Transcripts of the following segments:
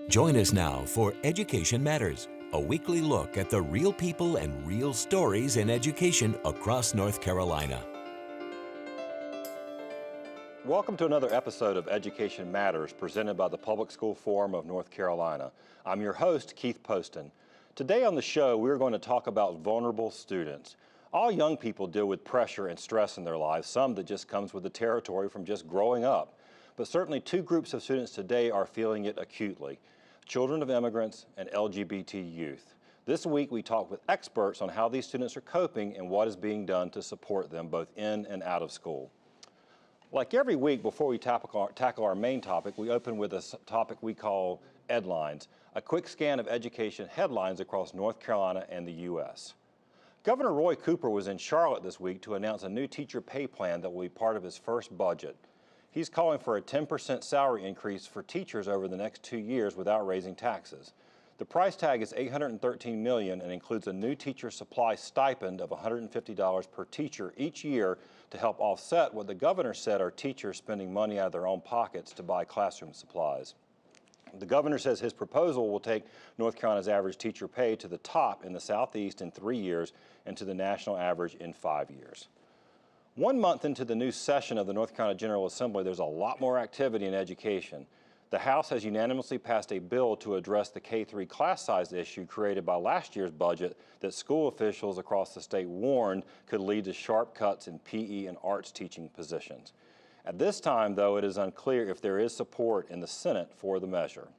Join us now for Education Matters, a weekly look at the real people and real stories in education across North Carolina. Welcome to another episode of Education Matters presented by the Public School Forum of North Carolina. I'm your host, Keith Poston. Today on the show, we're going to talk about vulnerable students. All young people deal with pressure and stress in their lives, some that just comes with the territory from just growing up. But certainly two groups of students today are feeling it acutely: children of immigrants and LGBT youth. This week we talk with experts on how these students are coping and what is being done to support them both in and out of school. Like every week before we tackle our main topic, we open with a topic we call Headlines, a quick scan of education headlines across North Carolina and the U.S. Governor Roy Cooper was in Charlotte this week to announce a new teacher pay plan that will be part of his first budget. He's calling for a 10% salary increase for teachers over the next 2 years without raising taxes. The price tag is $813 million and includes a new teacher supply stipend of $150 per teacher each year to help offset what the governor said are teachers spending money out of their own pockets to buy classroom supplies. The governor says his proposal will take North Carolina's average teacher pay to the top in the Southeast in 3 years and to the national average in 5 years. 1 month into the new session of the North Carolina General Assembly, there's a lot more activity in education. The House has unanimously passed a bill to address the K-3 class size issue created by last year's budget that school officials across the state warned could lead to sharp cuts in PE and arts teaching positions. At this time, though, it is unclear if there is support in the Senate for the measure.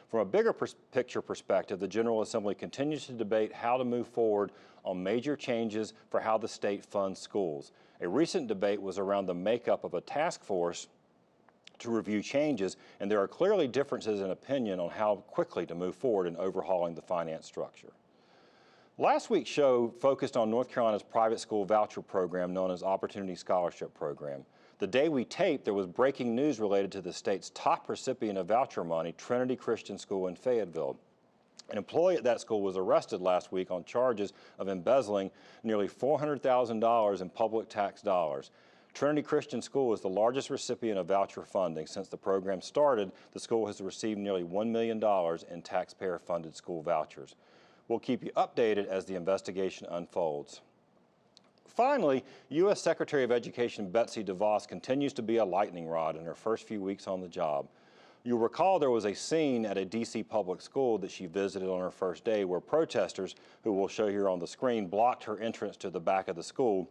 From a bigger picture perspective, the General Assembly continues to debate how to move forward on major changes for how the state funds schools. A recent debate was around the makeup of a task force to review changes, and there are clearly differences in opinion on how quickly to move forward in overhauling the finance structure. Last week's show focused on North Carolina's private school voucher program known as Opportunity Scholarship Program. The day we taped, there was breaking news related to the state's top recipient of voucher money, Trinity Christian School in Fayetteville. An employee at that school was arrested last week on charges of embezzling nearly $400,000 in public tax dollars. Trinity Christian School is the largest recipient of voucher funding. Since the program started, the school has received nearly $1 million in taxpayer-funded school vouchers. We'll keep you updated as the investigation unfolds. Finally, U.S. Secretary of Education Betsy DeVos continues to be a lightning rod in her first few weeks on the job. You'll recall there was a scene at a D.C. public school that she visited on her first day where protesters, who we'll show here on the screen, blocked her entrance to the back of the school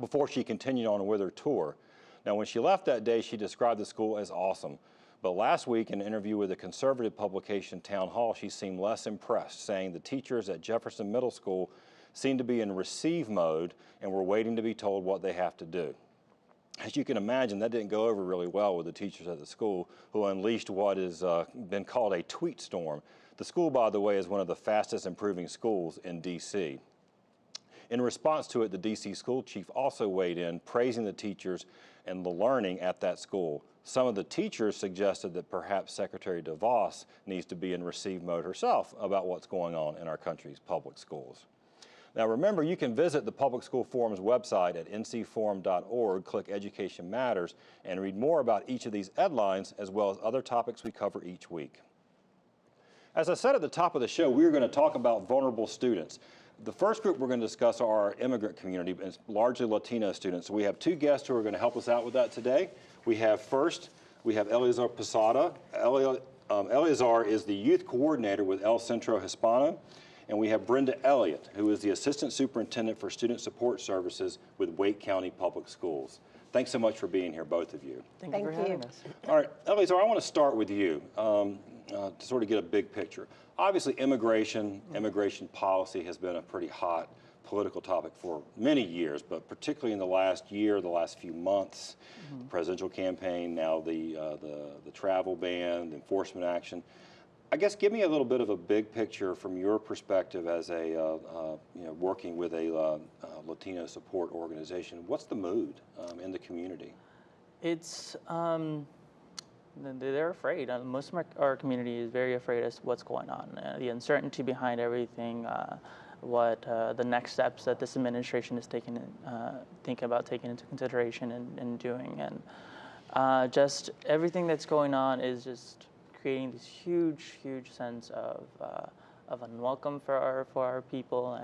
before she continued on with her tour. Now, when she left that day, she described the school as awesome. But last week, in an interview with a conservative publication, Town Hall, she seemed less impressed, saying the teachers at Jefferson Middle School seem to be in receive mode and were waiting to be told what they have to do. As you can imagine, that didn't go over really well with the teachers at the school, who unleashed what has been called a tweet storm. The school, by the way, is one of the fastest improving schools in D.C. In response to it, the D.C. school chief also weighed in, praising the teachers and the learning at that school. Some of the teachers suggested that perhaps Secretary DeVos needs to be in receive mode herself about what's going on in our country's public schools. Now remember, you can visit the Public School Forum's website at ncforum.org, click Education Matters, and read more about each of these headlines as well as other topics we cover each week. As I said at the top of the show, we're going to talk about vulnerable students. The first group we're going to discuss are our immigrant community, and it's largely Latino students. So we have two guests who are going to help us out with that today. We have Eleazar Posada. Eleazar is the youth coordinator with El Centro Hispano. And we have Brenda Elliott, who is the Assistant Superintendent for Student Support Services with Wake County Public Schools. Thanks so much for being here, both of you. Thank you for having us. All right, Eleazar, I want to start with you to sort of get a big picture. Obviously, immigration policy has been a pretty hot political topic for many years, but particularly in the last year, the last few months, the presidential campaign, now the travel ban, the enforcement action. I guess give me a little bit of a big picture from your perspective as a working with a Latino support organization. What's the mood in the community? It's they're afraid. Most of our community is very afraid as to what's going on. The uncertainty behind everything, what the next steps that this administration is thinking about taking into consideration and doing, and just everything that's going on is just creating this huge sense of unwelcome for our people,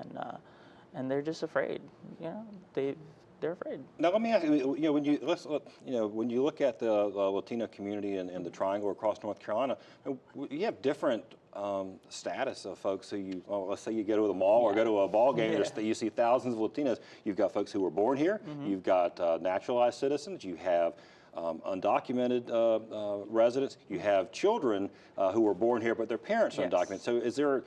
and they're just afraid. You know, they're afraid. Now let me ask you. When when you look at the Latino community and the Triangle across North Carolina, you have different status of folks who let's say you go to the mall or go to a ball game, you see thousands of Latinos. You've got folks who were born here. You've got naturalized citizens. You have undocumented residents. You have children who were born here, but their parents are undocumented. So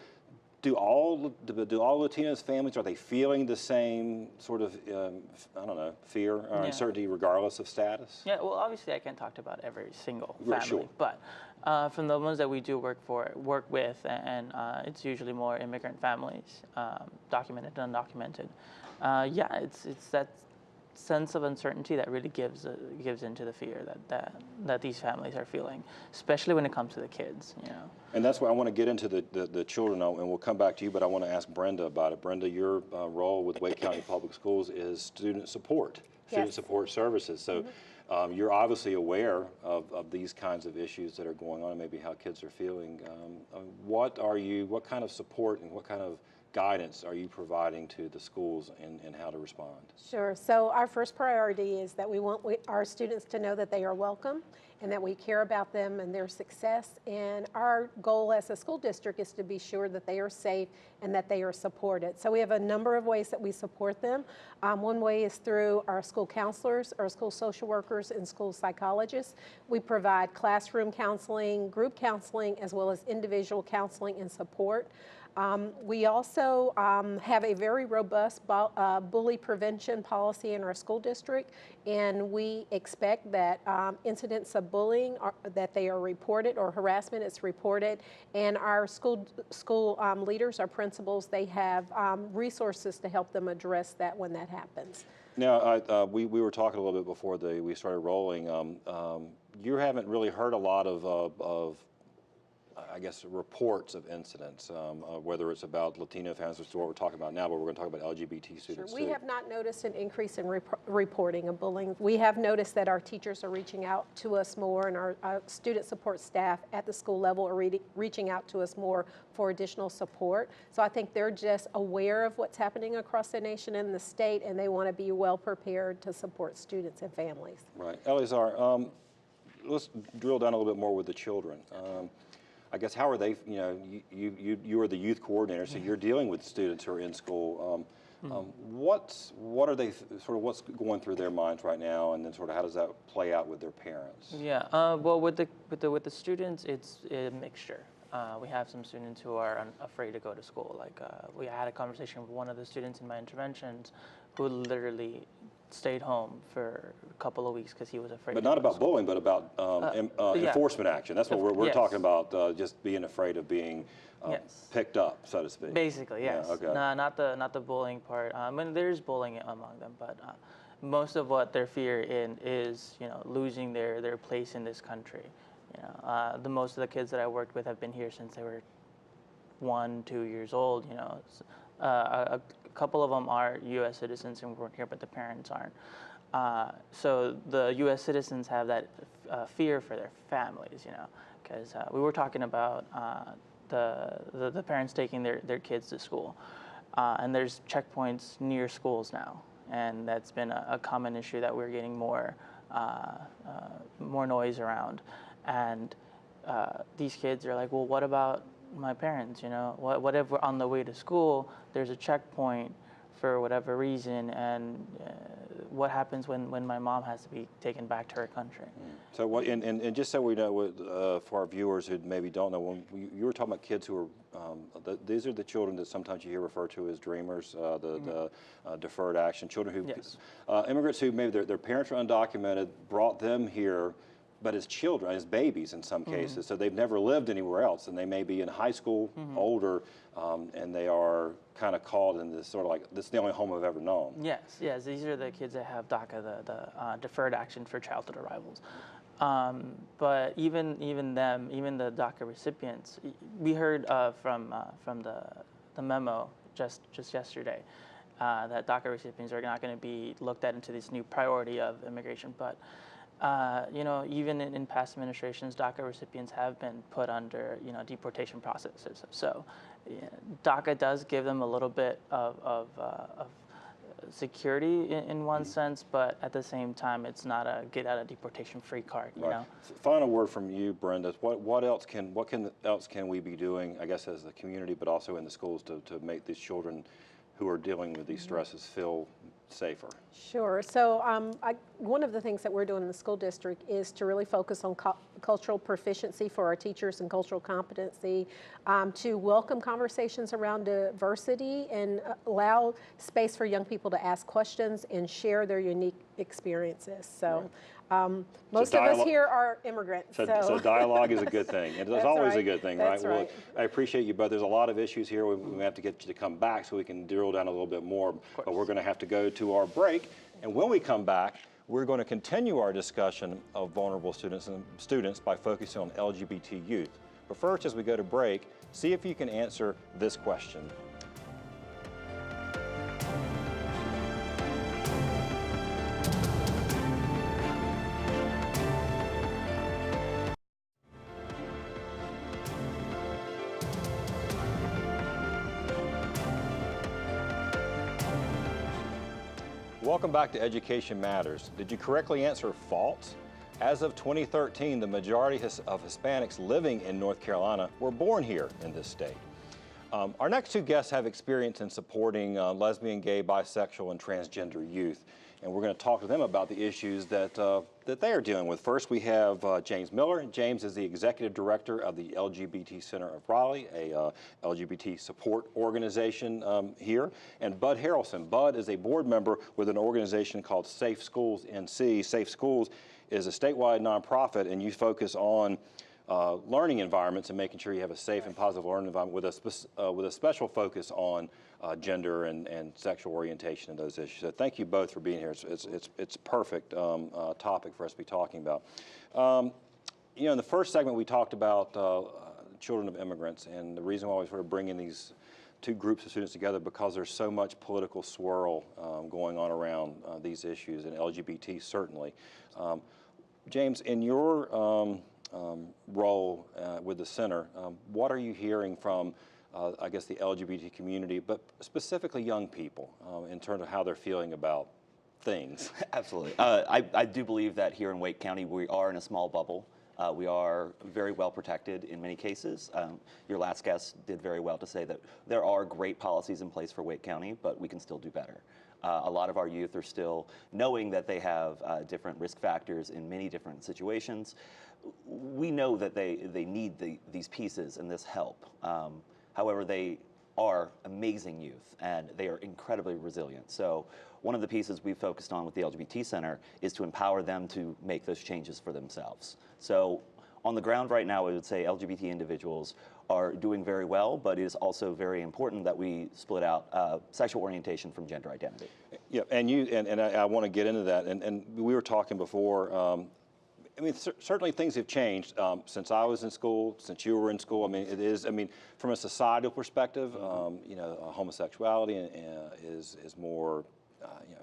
do all Latinos families, are they feeling the same sort of, I don't know, fear or uncertainty regardless of status? Yeah, well, obviously I can't talk about every single family, Sure. but from the ones that we do work with, and it's usually more immigrant families, documented and undocumented. It's that sense of uncertainty that really gives into the fear that these families are feeling, especially when it comes to the kids. You know. And that's why I want to get into the children, and we'll come back to you, but I want to ask Brenda about it. Brenda, your role with Wake County Public Schools is student support, student support services. So you're obviously aware of these kinds of issues that are going on and maybe how kids are feeling. What kind of support and what kind of guidance are you providing to the schools in how to respond? Sure. So our first priority is that we want our students to know that they are welcome and that we care about them and their success. And our goal as a school district is to be sure that they are safe and that they are supported. So we have a number of ways that we support them. One way is through our school counselors, our school social workers, and school psychologists. We provide classroom counseling, group counseling, as well as individual counseling and support. We also have a very robust bully prevention policy in our school district, and we expect that incidents of bullying, that they are reported, or harassment is reported, and our school leaders, our principals, they have resources to help them address that when that happens. Now, we were talking a little bit before we started rolling. You haven't really heard a lot of I guess, reports of incidents, whether it's about Latino families, which is what we're talking about now, but we're going to talk about LGBT students Sure. We too. have not noticed an increase in reporting of bullying. We have noticed that our teachers are reaching out to us more, and our student support staff at the school level are reaching out to us more for additional support. So I think they're just aware of what's happening across the nation and the state, and they want to be well prepared to support students and families. Right. Eleazar, let's drill down a little bit more with the children. I guess how are they? You are the youth coordinator, so you're dealing with students who are in school. What are they what's going through their minds right now, and then sort of how does that play out with their parents? Yeah. Well, with the students, it's a mixture. We have some students who are afraid to go to school. Like we had a conversation with one of the students in my interventions, who literally stayed home for a couple of weeks because he was afraid. But not about bullying, but about enforcement action. That's what we're talking about. Just being afraid of being picked up, so to speak. Basically, yes. Yeah, okay. Not the bullying part. I mean, there's bullying among them, but most of what their fear in is losing their place in this country. The most of the kids that I worked with have been here since they were 1, 2 years old. A couple of them are U.S. citizens and work here, but the parents aren't. So the U.S. citizens have that fear for their families, because we were talking about the parents taking their kids to school, and there's checkpoints near schools now, and that's been a common issue that we're getting more noise around, and these kids are like, well, what about my parents? What if we're on the way to school, there's a checkpoint for whatever reason, and what happens when my mom has to be taken back to her country? So what, and just so we know, for our viewers who maybe don't know, when you were talking about kids who are, these are the children that sometimes you hear referred to as dreamers, the deferred action, children who, immigrants who maybe their parents are undocumented, brought them here, but as children, as babies in some cases, so they've never lived anywhere else, and they may be in high school, older, and they are kind of called in this sort of like, this is the only home I've ever known. Yes, these are the kids that have DACA, the Deferred Action for Childhood Arrivals. But even them, even the DACA recipients, we heard from the memo just yesterday that DACA recipients are not going to be looked at into this new priority of immigration, but Even in past administrations, DACA recipients have been put under, deportation processes. So DACA does give them a little bit of security in one sense, but at the same time, it's not a get out of deportation free card. You know. Final word from you, Brenda. What else can we be doing, I guess, as the community, but also in the schools to make these children who are dealing with these stresses feel safer? Sure. So one of the things that we're doing in the school district is to really focus on cultural proficiency for our teachers and cultural competency, to welcome conversations around diversity and allow space for young people to ask questions and share their unique experiences. So most of us here are immigrants. So dialogue is a good thing. And it's always a good thing, right? That's right. Well, I appreciate you both. There's a lot of issues here. We have to get you to come back so we can drill down a little bit more. But we're going to have to go to our break. And when we come back, we're going to continue our discussion of vulnerable students by focusing on LGBT youth. But first, as we go to break, see if you can answer this question. Welcome back to Education Matters. Did you correctly answer false? As of 2013, the majority of Hispanics living in North Carolina were born here in this state. Our next two guests have experience in supporting lesbian, gay, bisexual, and transgender youth. And we're going to talk to them about the issues that they are dealing with. First, we have James Miller. James is the Executive Director of the LGBT Center of Raleigh, a LGBT support organization here. And Bud Harrelson. Bud is a board member with an organization called Safe Schools NC. Safe Schools is a statewide nonprofit, and you focus on learning environments and making sure you have a safe and positive learning environment with a special focus on gender and sexual orientation and those issues. So thank you both for being here. It's a perfect topic for us to be talking about. In the first segment we talked about children of immigrants, and the reason why we sort of bring in these two groups of students together because there's so much political swirl going on around these issues, and LGBT certainly. James, in your role with the center, what are you hearing from I guess the LGBT community, but specifically young people in terms of how they're feeling about things? Absolutely. I do believe that here in Wake County we are in a small bubble. We are very well protected in many cases. Your last guest did very well to say that there are great policies in place for Wake County, but we can still do better. A lot of our youth are still knowing that they have different risk factors in many different situations. We know that they need these pieces and this help. However, they are amazing youth and they are incredibly resilient. So one of the pieces we've focused on with the LGBT Center is to empower them to make those changes for themselves. So on the ground right now, I would say LGBT individuals are doing very well, but it is also very important that we split out sexual orientation from gender identity. Yeah, and I want to get into that. And we were talking before. I mean, certainly things have changed since I was in school, since you were in school. I mean, it is. I mean, from a societal perspective, homosexuality is more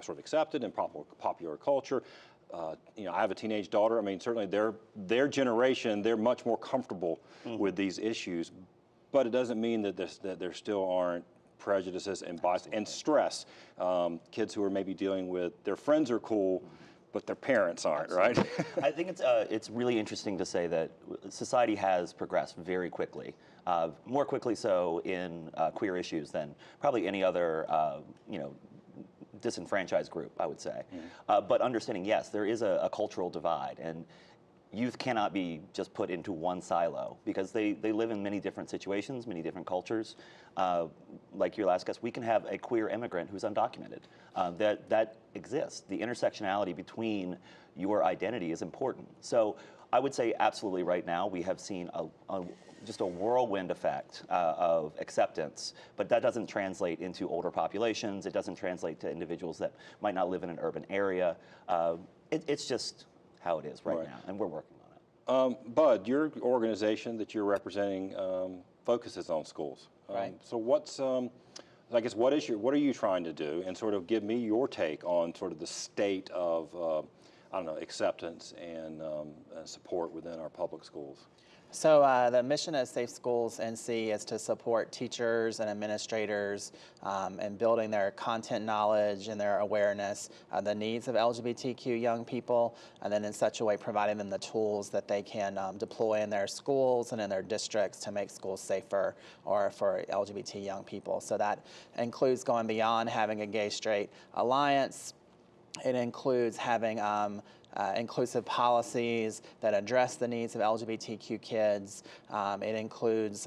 sort of accepted in popular culture. I have a teenage daughter. I mean, certainly their generation, they're much more comfortable with these issues, but it doesn't mean that there still aren't prejudices and bias and stress. Kids who are maybe dealing with their friends are cool, but their parents aren't, right? I think it's really interesting to say that society has progressed very quickly, more quickly so in queer issues than probably any other, disenfranchised group, I would say. But understanding, yes, there is a cultural divide, and youth cannot be just put into one silo because they live in many different situations, many different cultures. Like your last guest, we can have a queer immigrant who's undocumented. That exists. The intersectionality between your identity is important. So I would say absolutely right now we have seen just a whirlwind effect of acceptance, but that doesn't translate into older populations. It doesn't translate to individuals that might not live in an urban area. It's just how it is right now, and we're working on it. Bud, your organization that you're representing focuses on schools. Right. So what's, I guess, what are you trying to do? And sort of give me your take on sort of the state of I don't know, acceptance and support within our public schools? So the mission of Safe Schools NC is to support teachers and administrators in building their content knowledge and their awareness of the needs of LGBTQ young people, and then in such a way providing them the tools that they can deploy in their schools and in their districts to make schools safer or for LGBT young people. So that includes going beyond having a gay-straight alliance. It includes having inclusive policies that address the needs of LGBTQ kids. It includes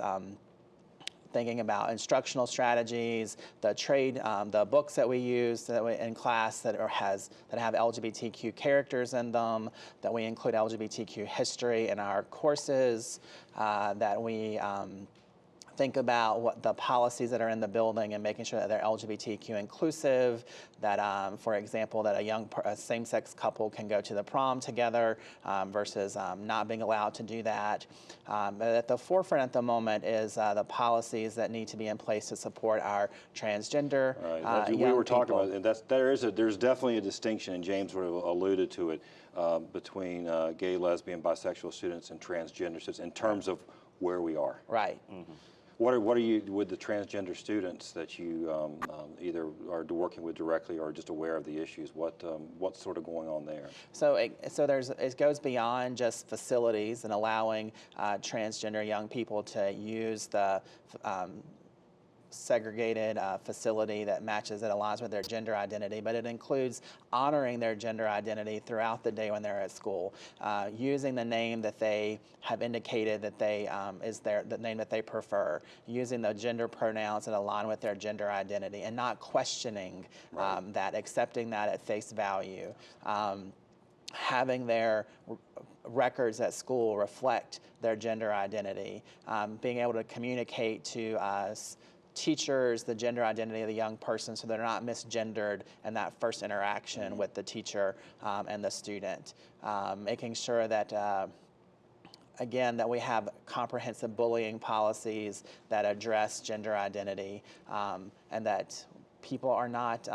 thinking about instructional strategies, the books that we use in class that have LGBTQ characters in them, that we include LGBTQ history in our courses, that we think about what the policies that are in the building and making sure that they're LGBTQ inclusive, that, for example, that a same-sex couple can go to the prom together versus not being allowed to do that. But at the forefront at the moment is the policies that need to be in place to support our transgender right. young We were talking people. about, and there's definitely a distinction, and James sort of alluded to it, between gay, lesbian, bisexual students and transgender students in terms of where we are. Right. Mm-hmm. What are you, with the transgender students that you either are working with directly or just aware of the issues, what's sort of going on there? So it goes beyond just facilities and allowing transgender young people to use the segregated facility that aligns with their gender identity, but it includes honoring their gender identity throughout the day when they're at school, using the name that they have indicated that the name that they prefer, using the gender pronouns that align with their gender identity, and not questioning that, accepting that at face value. Having their records at school reflect their gender identity, being able to communicate to teachers the gender identity of the young person so they're not misgendered in that first interaction with the teacher and the student. Making sure that, again, that we have comprehensive bullying policies that address gender identity, and that people are not,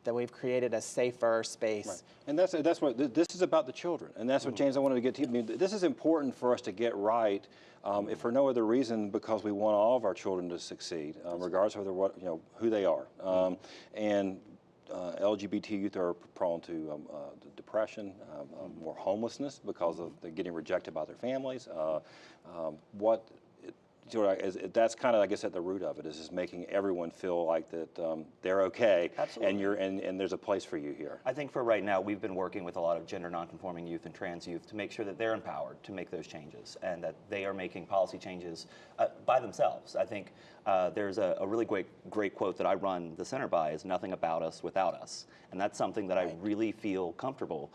that we've created a safer space. Right. And that's what this is about, the children, and that's what, James, I wanted to get to. I mean, this is important for us to get right, if for no other reason, because we want all of our children to succeed, regardless of who they are. And LGBT youth are prone to depression, more homelessness because of they're getting rejected by their families. That's kind of, I guess, at the root of it, is just making everyone feel like that they're okay. Absolutely. and there's a place for you here. I think for right now, we've been working with a lot of gender nonconforming youth and trans youth to make sure that they're empowered to make those changes and that they are making policy changes by themselves. I think there's a really great quote that I run the center by, is nothing about us without us. And that's something that I really feel comfortable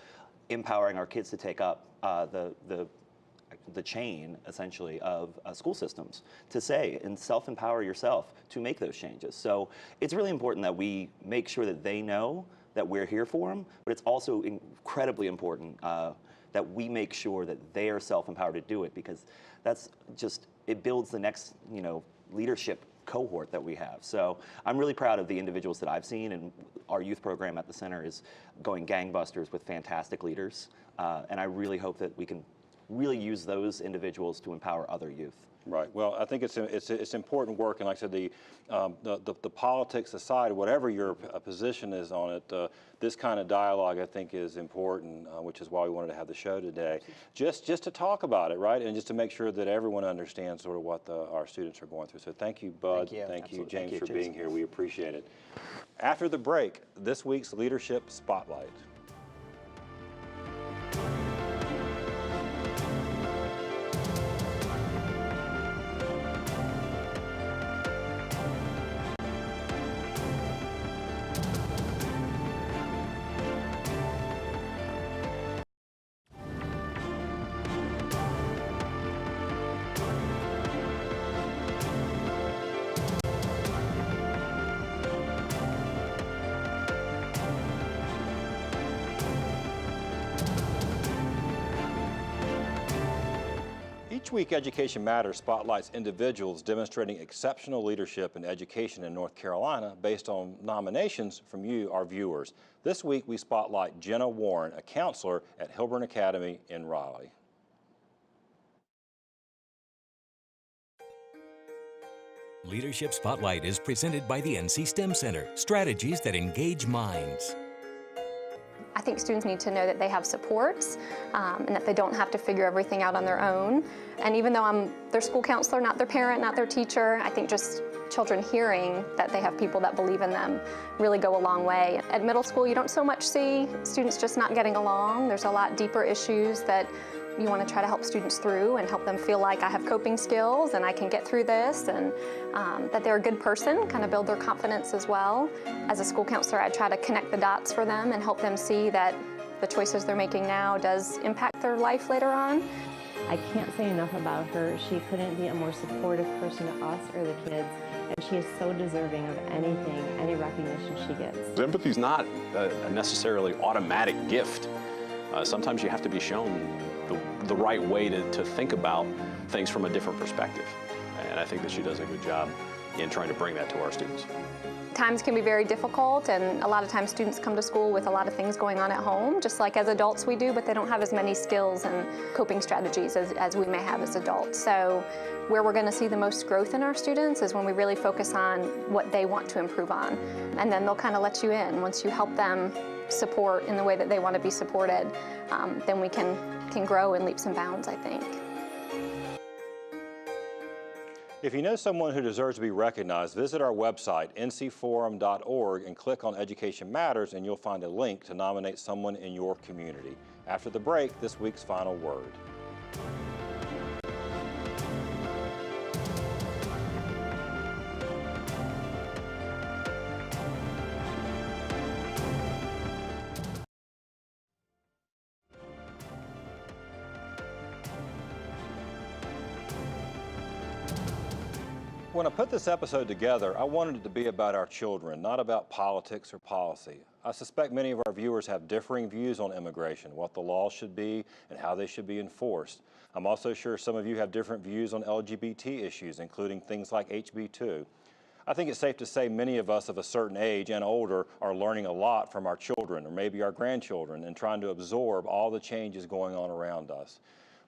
empowering our kids to take up the chain, essentially, of school systems to say and self-empower yourself to make those changes. So it's really important that we make sure that they know that we're here for them, but it's also incredibly important that we make sure that they are self-empowered to do it, because that's just, it builds the next, leadership cohort that we have. So I'm really proud of the individuals that I've seen, and our youth program at the center is going gangbusters with fantastic leaders, and I really hope that we can really use those individuals to empower other youth. Right. Well, I think it's important work, and like I said, the politics aside, whatever your position is on it, this kind of dialogue I think is important, which is why we wanted to have the show today, just to talk about it, right, and just to make sure that everyone understands sort of what our students are going through. So thank you, Bud. Thank you. James, for being here. We appreciate it. After the break, this week's Leadership Spotlight. week, Education Matters spotlights individuals demonstrating exceptional leadership in education in North Carolina based on nominations from you, our viewers. This week, we spotlight Jenna Warren, a counselor at Hilburn Academy in Raleigh. Leadership Spotlight is presented by the NC STEM Center, strategies that engage minds. I think students need to know that they have supports and that they don't have to figure everything out on their own. And even though I'm their school counselor, not their parent, not their teacher, I think just children hearing that they have people that believe in them really go a long way. At middle school, you don't so much see students just not getting along. There's a lot deeper issues that you want to try to help students through and help them feel like I have coping skills and I can get through this, and that they're a good person, kind of build their confidence as well. As a school counselor, I try to connect the dots for them and help them see that the choices they're making now does impact their life later on. I can't say enough about her. She couldn't be a more supportive person to us or the kids, and she is so deserving of anything, any recognition she gets. Empathy is not a necessarily automatic gift. Sometimes you have to be shown the right way to think about things from a different perspective. And I think that she does a good job in trying to bring that to our students. Times can be very difficult, and a lot of times students come to school with a lot of things going on at home, just like as adults we do, but they don't have as many skills and coping strategies as we may have as adults. So where we're going to see the most growth in our students is when we really focus on what they want to improve on. And then they'll kind of let you in. Once you help them support in the way that they want to be supported, then we can grow in leaps and bounds, I think. If you know someone who deserves to be recognized, visit our website, ncforum.org, and click on Education Matters, and you'll find a link to nominate someone in your community. After the break, this week's final word. When I put this episode together, I wanted it to be about our children, not about politics or policy. I suspect many of our viewers have differing views on immigration, what the laws should be, and how they should be enforced. I'm also sure some of you have different views on LGBT issues, including things like HB2. I think it's safe to say many of us of a certain age and older are learning a lot from our children, or maybe our grandchildren, and trying to absorb all the changes going on around us.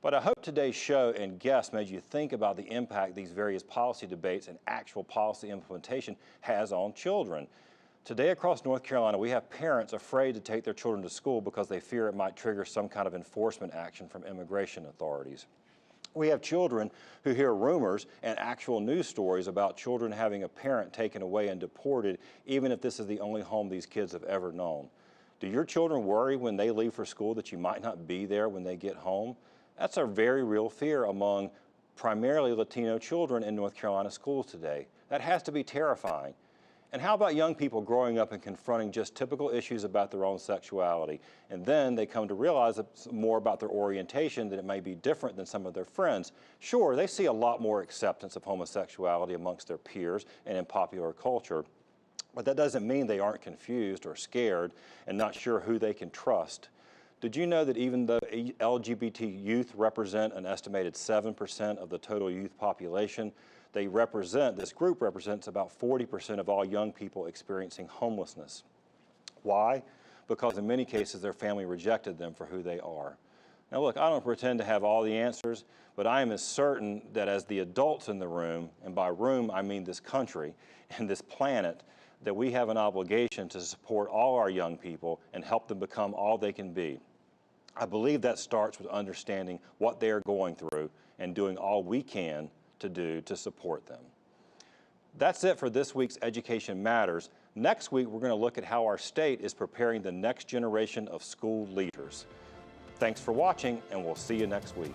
But I hope today's show and guests made you think about the impact these various policy debates and actual policy implementation has on children. Today across North Carolina, we have parents afraid to take their children to school because they fear it might trigger some kind of enforcement action from immigration authorities. We have children who hear rumors and actual news stories about children having a parent taken away and deported, even if this is the only home these kids have ever known. Do your children worry when they leave for school that you might not be there when they get home? That's a very real fear among primarily Latino children in North Carolina schools today. That has to be terrifying. And how about young people growing up and confronting just typical issues about their own sexuality, and then they come to realize more about their orientation, that it may be different than some of their friends? Sure, they see a lot more acceptance of homosexuality amongst their peers and in popular culture, but that doesn't mean they aren't confused or scared and not sure who they can trust. Did you know that even though LGBT youth represent an estimated 7% of the total youth population, this group represents about 40% of all young people experiencing homelessness. Why? Because in many cases their family rejected them for who they are. Now look, I don't pretend to have all the answers, but I am as certain that as the adults in the room, and by room I mean this country and this planet, that we have an obligation to support all our young people and help them become all they can be. I believe that starts with understanding what they are going through and doing all we can to do to support them. That's it for this week's Education Matters. Next week, we're going to look at how our state is preparing the next generation of school leaders. Thanks for watching, and we'll see you next week.